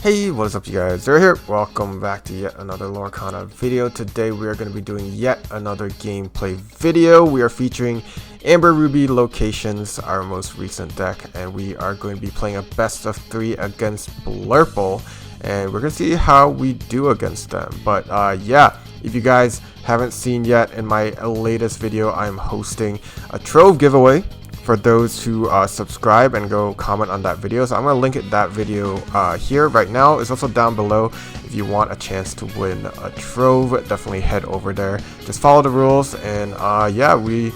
Hey, what is up you guys? Zero here. Welcome back to yet another lorcana video. Today we are going to be doing yet another gameplay video. We are featuring Amber Ruby Locations, our most recent deck, and we are going to be playing a best of 3 against Blurple, and we're going to see how we do against them. But yeah, if you guys haven't seen yet, in my latest video I'm hosting a Trove giveaway for those who subscribe and go comment on that video. So I'm going to link that video here right now. It's also down below. If you want a chance to win a Trove, definitely head over there. Just follow the rules, and yeah, we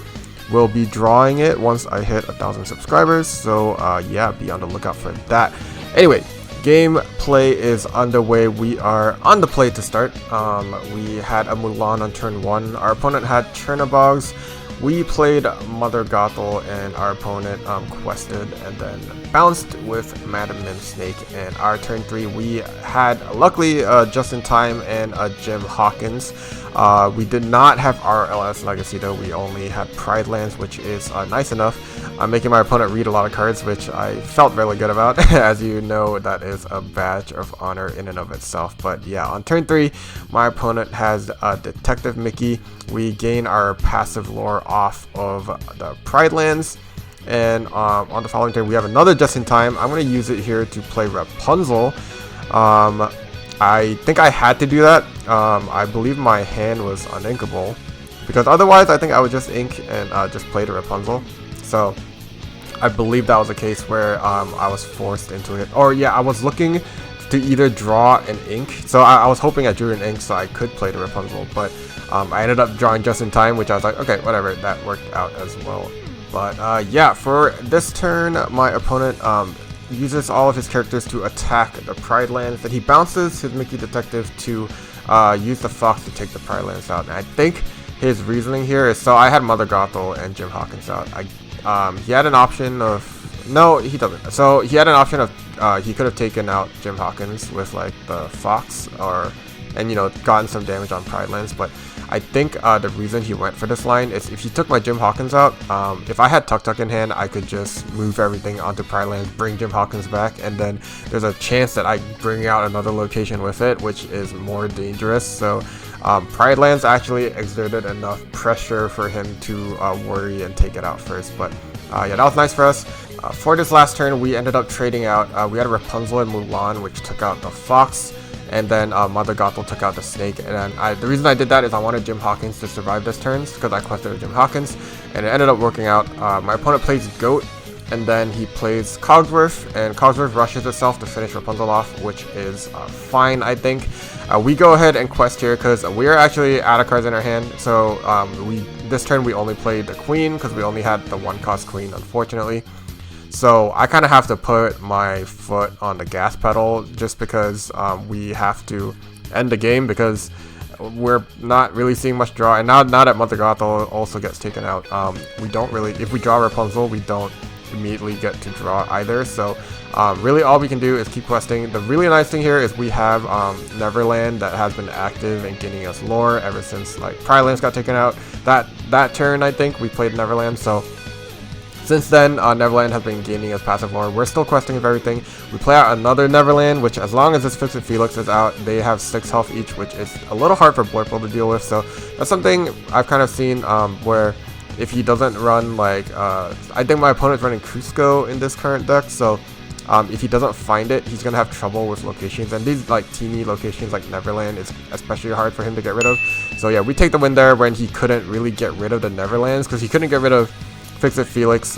will be drawing it once I hit 1,000 subscribers. So yeah, be on the lookout for that. Anyway, gameplay is underway. We are on the play to start. We had a Mulan on turn 1. Our opponent had Chernobyls. We played Mother Gothel, and our opponent quested and then bounced with Madam Mim Snake. And our turn 3, we had luckily just in time and Jim Hawkins. We did not have RLS Legacy though. We only had Pride Lands, which is nice enough. Making my opponent read a lot of cards, which I felt really good about. As you know, that is a badge of honor in and of itself. But yeah, on turn 3, my opponent has Detective Mickey. We gain our passive lore off of the Pride Lands. And on the following turn, we have another just in time. I'm going to use it here to play Rapunzel. I think I had to do that. I believe my hand was uninkable, because otherwise I think I would just ink and just play the Rapunzel. So I believe that was a case where I was forced into it. Or yeah, I was looking to either draw an ink. So I was hoping I drew an ink so I could play the Rapunzel, but I ended up drawing just in time, which I was like, okay, whatever, that worked out as well. But yeah, for this turn, my opponent uses all of his characters to attack the Pride Lands. Then he bounces his Mickey Detective to use the Fox to take the Pride Lands out. And I think his reasoning here is, so I had Mother Gothel and Jim Hawkins out. He had an option of, no, he doesn't. So he had an option of, he could have taken out Jim Hawkins with like the Fox, and you know, gotten some damage on Pride Lands. But I think the reason he went for this line is if he took my Jim Hawkins out, if I had Tuk Tuk in hand, I could just move everything onto Pride Lands, bring Jim Hawkins back, and then there's a chance that I bring out another location with it, which is more dangerous. So Pride Lands actually exerted enough pressure for him to worry and take it out first. But yeah, that was nice for us. For this last turn, we ended up trading out. We had Rapunzel and Mulan, which took out the Fox. And then Mother Gothel took out the Snake. And then the reason I did that is I wanted Jim Hawkins to survive this turn, because I quested with Jim Hawkins, and it ended up working out. My opponent plays Goat, and then he plays Cogsworth, and Cogsworth rushes itself to finish Rapunzel off, which is fine, I think. We go ahead and quest here because we are actually out of cards in our hand. So this turn we only played the Queen because we only had the 1-cost Queen, unfortunately. So I kind of have to put my foot on the gas pedal just because we have to end the game, because we're not really seeing much draw. And now that Mother Gothel also gets taken out, we don't really, if we draw Rapunzel, we don't immediately get to draw either. So really all we can do is keep questing. The really nice thing here is we have Neverland that has been active and gaining us lore ever since like Pride Lands got taken out. That turn I think we played Neverland, so since then, Neverland has been gaining us passive lore. We're still questing with everything. We play out another Neverland, which as long as this Fix It Felix is out, they have 6 health each, which is a little hard for Blurple to deal with. So that's something I've kind of seen where if he doesn't run like, I think my opponent's running Cusco in this current deck. So if he doesn't find it, he's going to have trouble with locations. And these like teeny locations like Neverland is especially hard for him to get rid of. So yeah, we take the win there when he couldn't really get rid of the Neverlands, because he couldn't get rid of Fix It Felix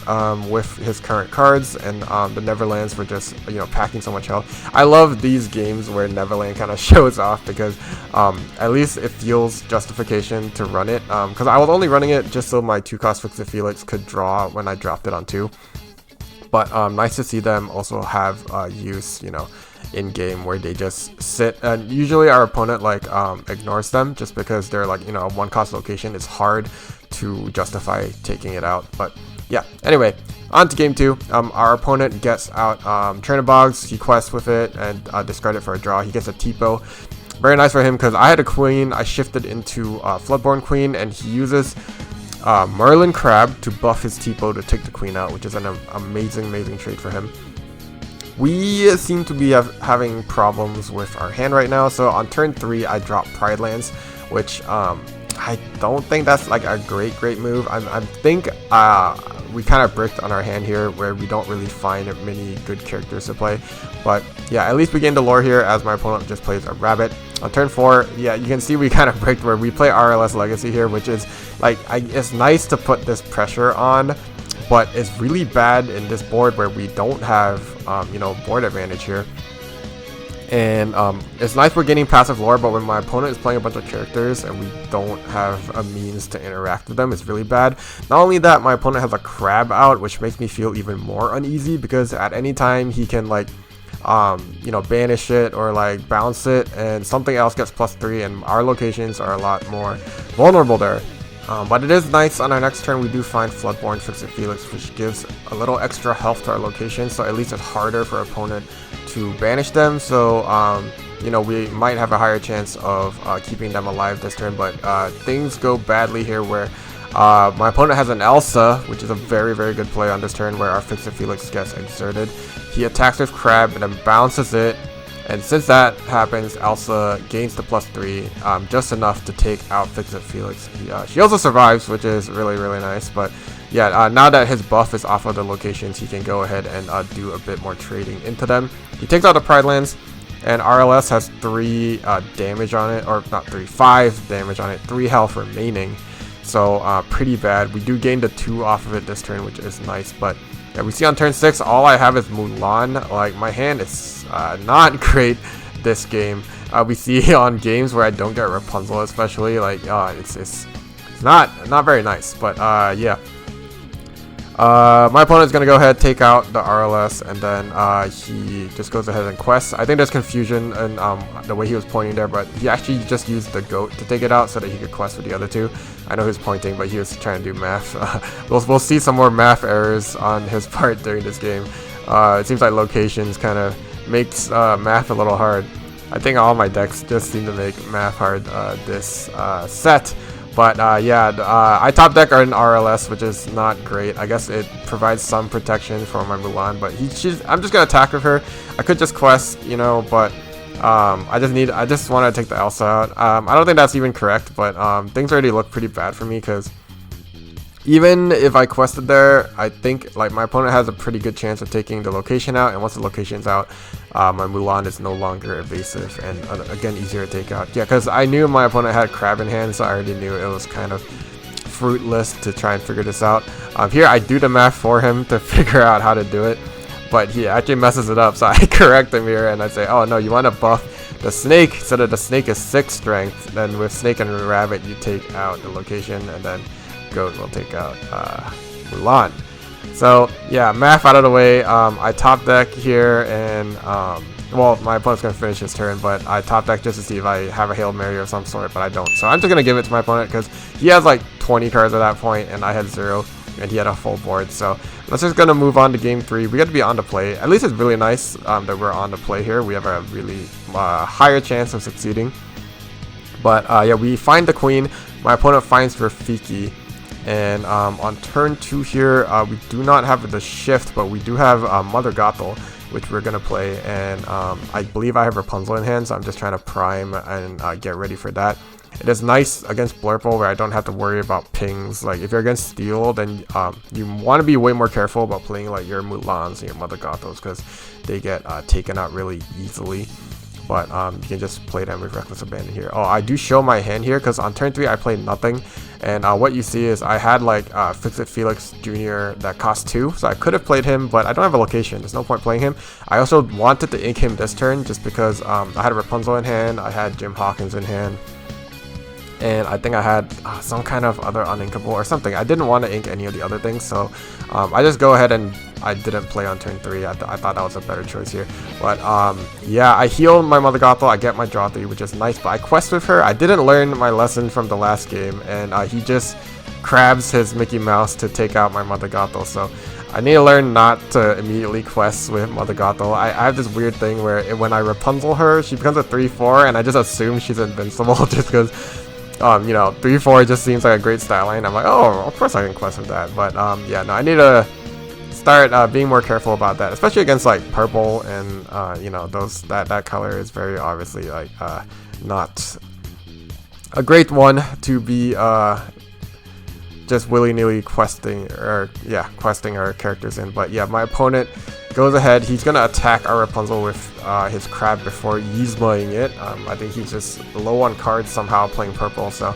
with his current cards, and the Neverlands were just, you know, packing so much health. I love these games where Neverland kind of shows off, because at least it feels justification to run it, because I was only running it just so my 2-cost Fix It Felix could draw when I dropped it on 2. But nice to see them also have use, you know, in game where they just sit, and usually our opponent like ignores them just because they're like, you know, a 1-cost location. It's hard to justify taking it out. But yeah, anyway, on to game 2. Our opponent gets out Chernobyls. He quests with it and discard it for a draw. He gets a Tipo. Very nice for him, because I had a Queen. I shifted into Floodborn Queen, and he uses Merlin Crab to buff his Tipo to take the Queen out, which is an amazing trade for him. we seem to be having problems with our hand right now. So on turn 3, I dropped Pride Lands, which I don't think that's like a great move. I think we kind of bricked on our hand here, where we don't really find many good characters to play. But yeah, at least we gained the lore here, as my opponent just plays a rabbit. On turn 4, yeah, you can see we kind of bricked, where we play RLS Legacy here, which is like, it's nice to put this pressure on, but it's really bad in this board where we don't have you know, board advantage here. And it's nice we're getting passive lore, but when my opponent is playing a bunch of characters and we don't have a means to interact with them, it's really bad. Not only that, my opponent has a crab out, which makes me feel even more uneasy, because at any time he can like you know, banish it or like bounce it, and something else gets +3, and our locations are a lot more vulnerable there. But it is nice, on our next turn we do find Floodborn Fix-It Felix, which gives a little extra health to our location, so at least it's harder for our opponent to banish them. So you know, we might have a higher chance of keeping them alive this turn. But things go badly here, where my opponent has an Elsa, which is a very good play on this turn, where our Fix-It Felix gets exerted. He attacks with Crab and then bounces it, and since that happens, Elsa gains the +3, just enough to take out Fix-It Felix. She also survives, which is really nice. But yeah, now that his buff is off of the locations, he can go ahead and do a bit more trading into them. He takes out the Pride Lands, and RLS has 3 damage on it, or not 3, 5 damage on it, 3 health remaining. So pretty bad. We do gain the 2 off of it this turn, which is nice. But yeah, we see on turn 6, all I have is Mulan. Like, my hand is not great this game. We see on games where I don't get Rapunzel, especially, like it's not very nice. But yeah. My opponent's gonna go ahead, take out the RLS, and then he just goes ahead and quests. I think there's confusion in the way he was pointing there, but he actually just used the goat to take it out so that he could quest with the other 2. I know he was pointing, but he was trying to do math. We'll see some more math errors on his part during this game. It seems like locations kind of makes math a little hard. I think all my decks just seem to make math hard this set. But yeah, I top deck an RLS, which is not great. I guess it provides some protection for my Mulan, but I'm just gonna attack with her. I could just quest, you know, but I just want to take the Elsa out. I don't think that's even correct, but things already look pretty bad for me, because even if I quested there, I think like my opponent has a pretty good chance of taking the location out, and once the location's out, my Mulan is no longer evasive and again easier to take out. Yeah, because I knew my opponent had Crab in hand, so I already knew it was kind of fruitless to try and figure this out. Here I do the math for him to figure out how to do it, but he actually messes it up, so I correct him here and I say, oh no, you want to buff the snake so that the snake is 6 strength. Then with snake and rabbit you take out the location, and then goat will take out Mulan. So yeah, math out of the way. I top deck here, and well, my opponent's gonna finish his turn, but I top deck just to see if I have a Hail Mary of some sort, but I don't. So I'm just gonna give it to my opponent, because he has like 20 cards at that point and I had 0, and he had a full board. So let's just gonna move on to game 3. We got to be on to play. At least it's really nice that we're on to play here. We have a really higher chance of succeeding. But yeah, we find the queen. My opponent finds Rafiki. And on turn 2 here, we do not have the shift, but we do have Mother Gothel, which we're going to play. And I believe I have Rapunzel in hand, so I'm just trying to prime and get ready for that. It is nice against Blurple, where I don't have to worry about pings. Like, if you're against Steel, then you want to be way more careful about playing like your Mulans and your Mother Gothels, because they get taken out really easily. But you can just play them with Reckless Abandon here. Oh, I do show my hand here, because on turn 3 I played nothing. And what you see is I had like Fix-It Felix Jr. that cost 2, so I could have played him, but I don't have a location. There's no point playing him. I also wanted to ink him this turn, just because I had Rapunzel in hand, I had Jim Hawkins in hand, and I think I had some kind of other uninkable or something. I didn't want to ink any of the other things, so I just go ahead and I didn't play on turn 3. I thought that was a better choice here. But yeah, I heal my Mother Gothel, I get my draw 3, which is nice, but I quest with her. I didn't learn my lesson from the last game, and he just crabs his Mickey Mouse to take out my Mother Gothel, so I need to learn not to immediately quest with Mother Gothel. I have this weird thing where when I Rapunzel her, she becomes a 3/4, and I just assume she's invincible just because you know, 3/4 just seems like a great style line. I'm like, oh, of course I can quest with that. But yeah, no, I need to start being more careful about that, especially against like purple and you know, those that color is very obviously like not a great one to be just willy-nilly questing our characters in. But yeah, my opponent goes ahead. He's gonna attack our Rapunzel with his crab before Yzmaing it. I think he's just low on cards somehow playing purple, so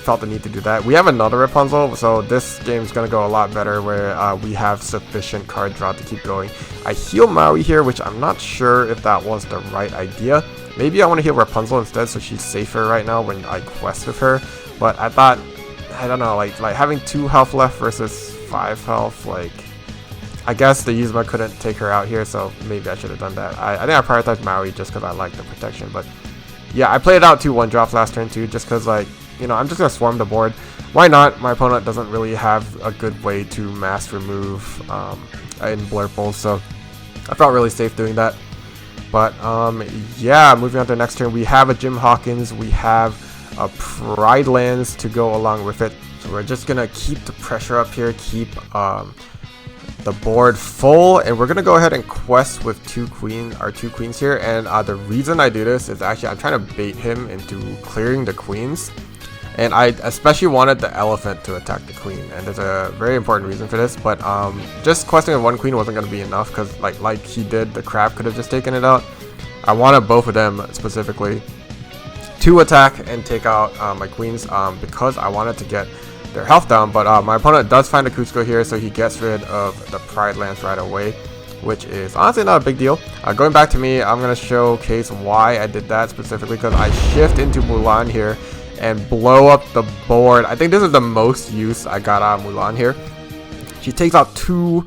felt the need to do that. We have another Rapunzel, so this game's gonna go a lot better where we have sufficient card draw to keep going. I heal Maui here, which I'm not sure if that was the right idea. Maybe I want to heal Rapunzel instead, so she's safer right now when I quest with her. But I thought, I don't know, like having 2 health left versus 5 health, like I guess the Yzma couldn't take her out here, so maybe I should have done that. I think I prioritized Maui just because I like the protection. But yeah, I played out 2 1-drops last turn too, just because, like, you know, I'm just gonna swarm the board. Why not? My opponent doesn't really have a good way to mass remove in Blurple, so I felt really safe doing that. But yeah, moving on to the next turn, we have a Jim Hawkins, we have a Pride Lands to go along with it. So we're just gonna keep the pressure up here, keep the board full, and we're gonna go ahead and quest with our two queens here. And the reason I do this is actually I'm trying to bait him into clearing the queens, and I especially wanted the elephant to attack the queen, and there's a very important reason for this. But just questing with 1 queen wasn't going to be enough, because like he did, the crab could have just taken it out. I wanted both of them specifically to attack and take out my queens, because I wanted to get their health down. But my opponent does find a Cusco here, so he gets rid of the Pride Lance right away, which is honestly not a big deal. Going back to me, I'm going to showcase why I did that specifically, because I shift into Mulan here and blow up the board. I think this is the most use I got out of Mulan here. She takes out 2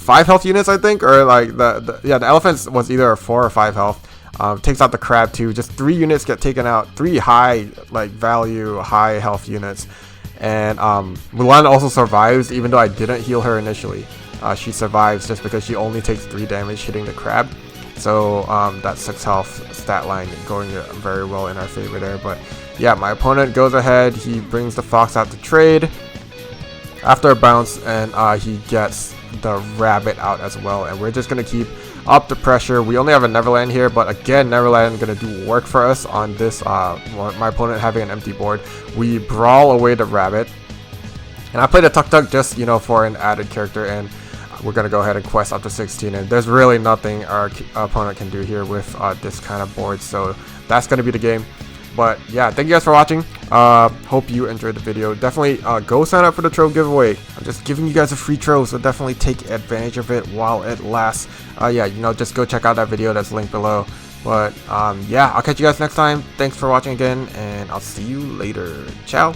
5 health units, I think, or like the elephant was either a 4 or 5 health. Takes out the crab too. Just 3 units get taken out, 3 high value, high health units. And Mulan also survives, even though I didn't heal her initially. She survives just because she only takes 3 damage hitting the crab. So that 6 health stat line going very well in our favor there. But yeah, my opponent goes ahead, he brings the fox out to trade after a bounce, and he gets the rabbit out as well. And we're just going to keep up the pressure. We only have a Neverland here, but again, Neverland going to do work for us on this, my opponent having an empty board. We brawl away the rabbit, and I played a Tuk Tuk just, you know, for an added character, and we're going to go ahead and quest up to 16, and there's really nothing our opponent can do here with this kind of board, so that's going to be the game. But yeah, thank you guys for watching. Hope you enjoyed the video. Definitely go sign up for the Trove giveaway. I'm just giving you guys a free Trove, so definitely take advantage of it while it lasts. Yeah, you know, just go check out that video that's linked below. But yeah, I'll catch you guys next time. Thanks for watching again, and I'll see you later. Ciao.